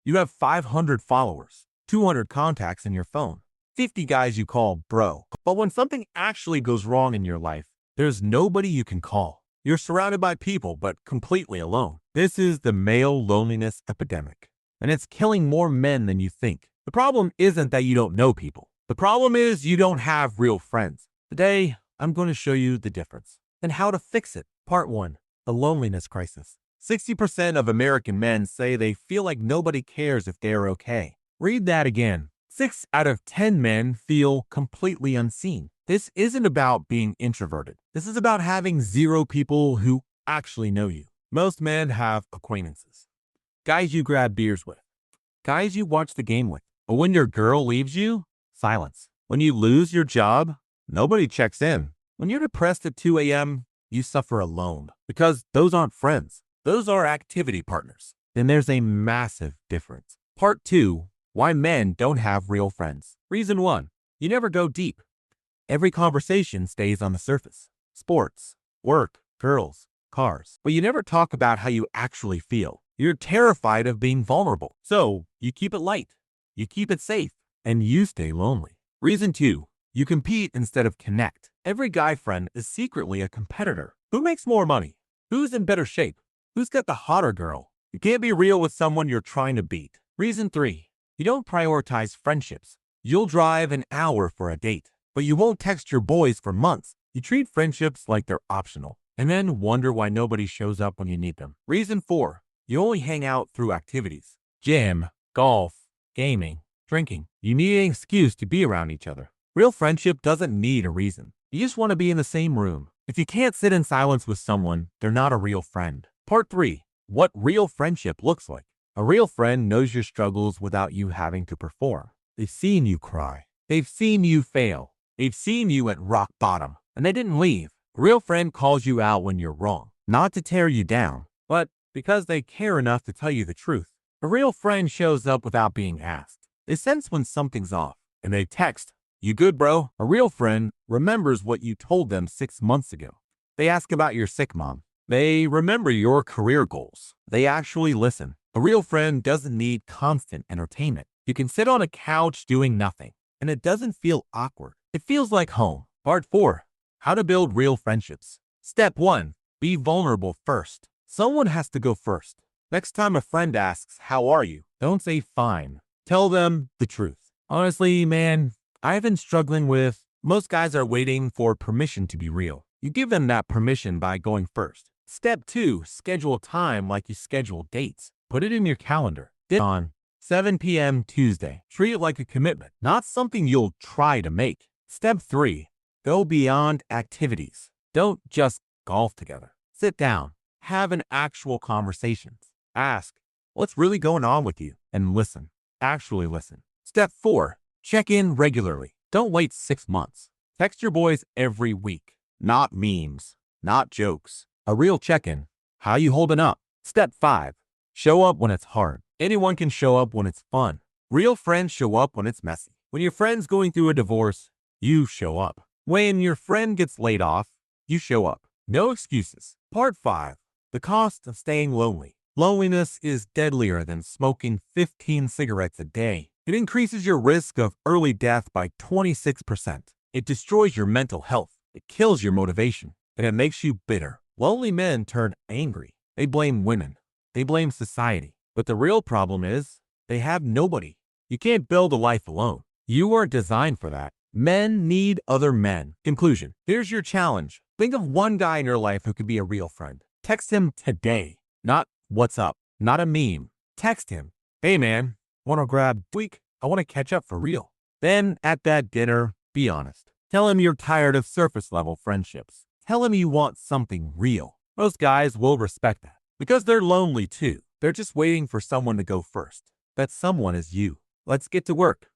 You have 500 followers, 200 contacts in your phone, 50 guys you call bro. But when something actually goes wrong in your life, there's nobody you can call. You're surrounded by people, but completely alone. This is the male loneliness epidemic, and it's killing more men than you think. The problem isn't that you don't know people. The problem is you don't have real friends. Today, I'm going to show you the difference and how to fix it. Part 1. The loneliness crisis. 60% of American men say they feel like nobody cares if they're okay. Read that again. 6 out of 10 men feel completely unseen. This isn't about being introverted. This is about having 0 people who actually know you. Most men have acquaintances. Guys you grab beers with. Guys you watch the game with. But when your girl leaves you, silence. When you lose your job, nobody checks in. When you're depressed at 2 a.m., you suffer alone. Because those aren't friends. Those are activity partners. Then there's a massive difference. Part 2. Why men don't have real friends. Reason 1. You never go deep. Every conversation stays on the surface. Sports, work, girls, cars. But you never talk about how you actually feel. You're terrified of being vulnerable. So you keep it light. You keep it safe. And you stay lonely. Reason 2. You compete instead of connect. Every guy friend is secretly a competitor. Who makes more money? Who's in better shape? Who's got the hotter girl? You can't be real with someone you're trying to beat. Reason 3. You don't prioritize friendships. You'll drive an hour for a date, but you won't text your boys for months. You treat friendships like they're optional, and then wonder why nobody shows up when you need them. Reason 4. You only hang out through activities. Gym, golf, gaming, drinking. You need an excuse to be around each other. Real friendship doesn't need a reason. You just want to be in the same room. If you can't sit in silence with someone, they're not a real friend. Part 3. What real friendship looks like. A real friend knows your struggles without you having to perform. They've seen you cry. They've seen you fail. They've seen you at rock bottom, and they didn't leave. A real friend calls you out when you're wrong, not to tear you down, but because they care enough to tell you the truth. A real friend shows up without being asked. They sense when something's off, and they text, "You good, bro?" A real friend remembers what you told them 6 months ago. They ask about your sick mom. They remember your career goals. They actually listen. A real friend doesn't need constant entertainment. You can sit on a couch doing nothing, and it doesn't feel awkward. It feels like home. Part 4. How to build real friendships. Step 1. Be vulnerable first. Someone has to go first. Next time a friend asks, "How are you?" don't say fine. Tell them the truth. Honestly, man, I've been struggling with, most guys are waiting for permission to be real. You give them that permission by going first. Step 2. Schedule time like you schedule dates. Put it in your calendar. On 7 p.m. Tuesday. Treat it like a commitment, not something you'll try to make. Step 3. Go beyond activities. Don't just golf together. Sit down. Have an actual conversation. Ask, "What's really going on with you?" And listen. Actually listen. Step 4. Check in regularly. Don't wait 6 months. Text your boys every week. Not memes. Not jokes. A real check-in. How you holding up? Step 5. Show up when it's hard. Anyone can show up when it's fun. Real friends show up when it's messy. When your friend's going through a divorce, you show up. When your friend gets laid off, you show up. No excuses. Part 5. The cost of staying lonely. Loneliness is deadlier than smoking 15 cigarettes a day. It increases your risk of early death by 26%. It destroys your mental health. It kills your motivation. And it makes you bitter. Lonely men turn angry. They blame women. They blame society. But the real problem is they have nobody. You can't build a life alone. You are designed for that. Men need other men. Conclusion. Here's your challenge. Think of one guy in your life who could be a real friend. Text him today. Not "What's up?" Not a meme. Text him, "Hey man, want to grab week? I want to catch up for real." Then at that dinner, be honest. Tell him you're tired of surface level friendships. Tell him you want something real. Most guys will respect that because they're lonely too. They're just waiting for someone to go first. That someone is you. Let's get to work.